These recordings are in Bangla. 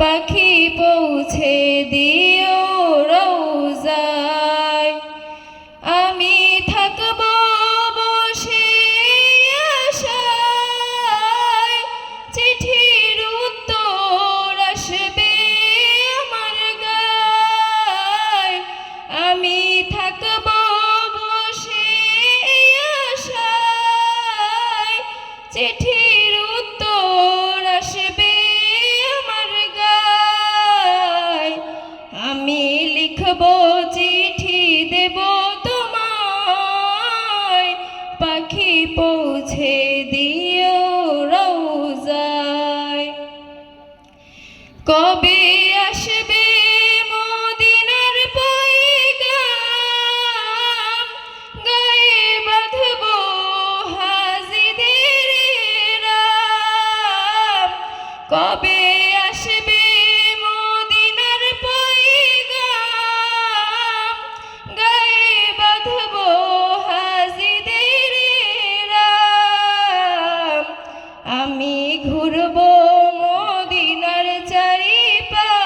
পাখি পৌঁছে দিও রওজায়। আমি থাকব বসে আশায়, চিঠির উত্তর আসবে আমার গায়। আমি থাকব বসে আশায়, চিঠির উত্তর আসবে আমার গায়। আমি লিখব চিঠি দেব তোমায়, পাখি পৌঁছে দিও রওজায়। কবে আসবে মদিনার পয়গাম, গায়ে বাঁধব হাজিদের রাম। কবে আসবে মদিনার পয়গাম, গায়ে বাঁধব হাজিদের রাম। আমি ঘুরব মদিনার চারিপাশ,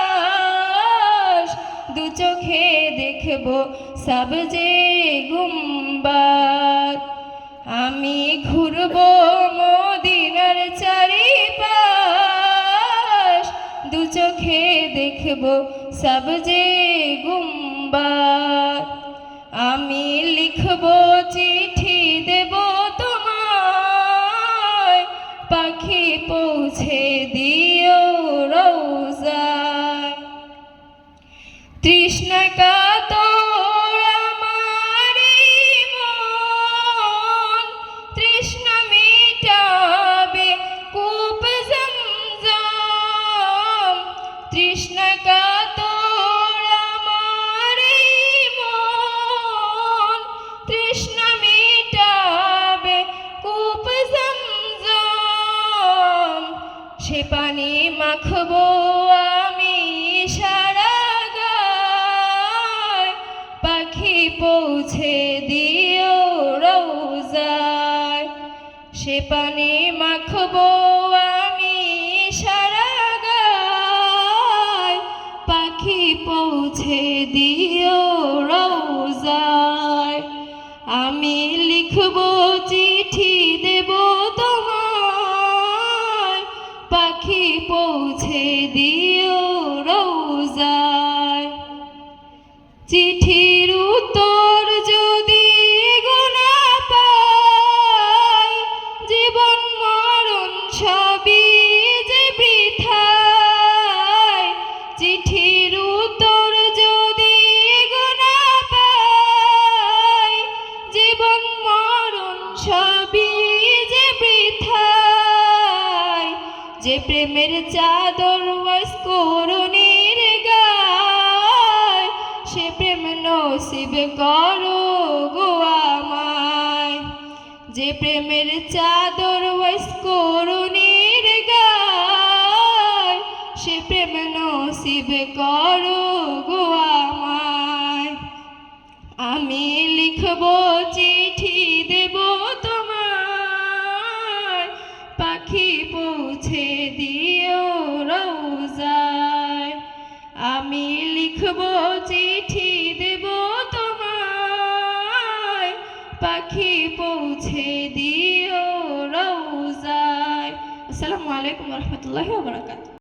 দু চোখে দেখব সবজে গুম্বাদ। আমি ঘুরব মদিনার চারিপাশ, দু চোখে দেখব সবজে গুম্বাদ। আমি লিখব চিঠি দেব তোমায়, পাখি পৌঁছে দিও রওজায়। তৃষ্ণা কাতর আমার এই মন, তৃষ্ণা মিটাবে কূপ জমজম। তৃষ্ণা কাতর আমার এই মন, তৃষ্ণা মিটাবে কূপ জমজম। সে পানি মাখবো আমি সারা গায়, পাখি পৌঁছে দিও রওজায়। সে পানি মাখবো আমি সারা গায়, পাখি পৌঁছে দিও রওজায়। আমি লিখব চিঠি দেব তোমায়, পাখি পৌঁছে দিও রওজায়। চিঠির উত্তর যদি গো না পাই, জীবন মরণ সবই যে বৃথায়। চিঠির উত্তর যদি গো না পাই, জীবন মরণ সবই যে বৃথায়। যে প্রেমের চাদর ওয়াসকরণীর গায়, সে প্রেম নসিব করো গো আমায়। যে প্রেমের চাদর ওয়াসকরণীর গায়, সে প্রেম নসিব করো গো আমায়। আমি লিখব চিঠি দেব তোমায়, পাখি পৌঁছে দিও রওজায়। আমি লিখব চিঠি দেব তোমায়, পাখি পৌঁছে দিও রওজায়। আসসালামু আলাইকুম ওয়া রাহমাতুল্লাহি ওয়া বারাকাতুহু।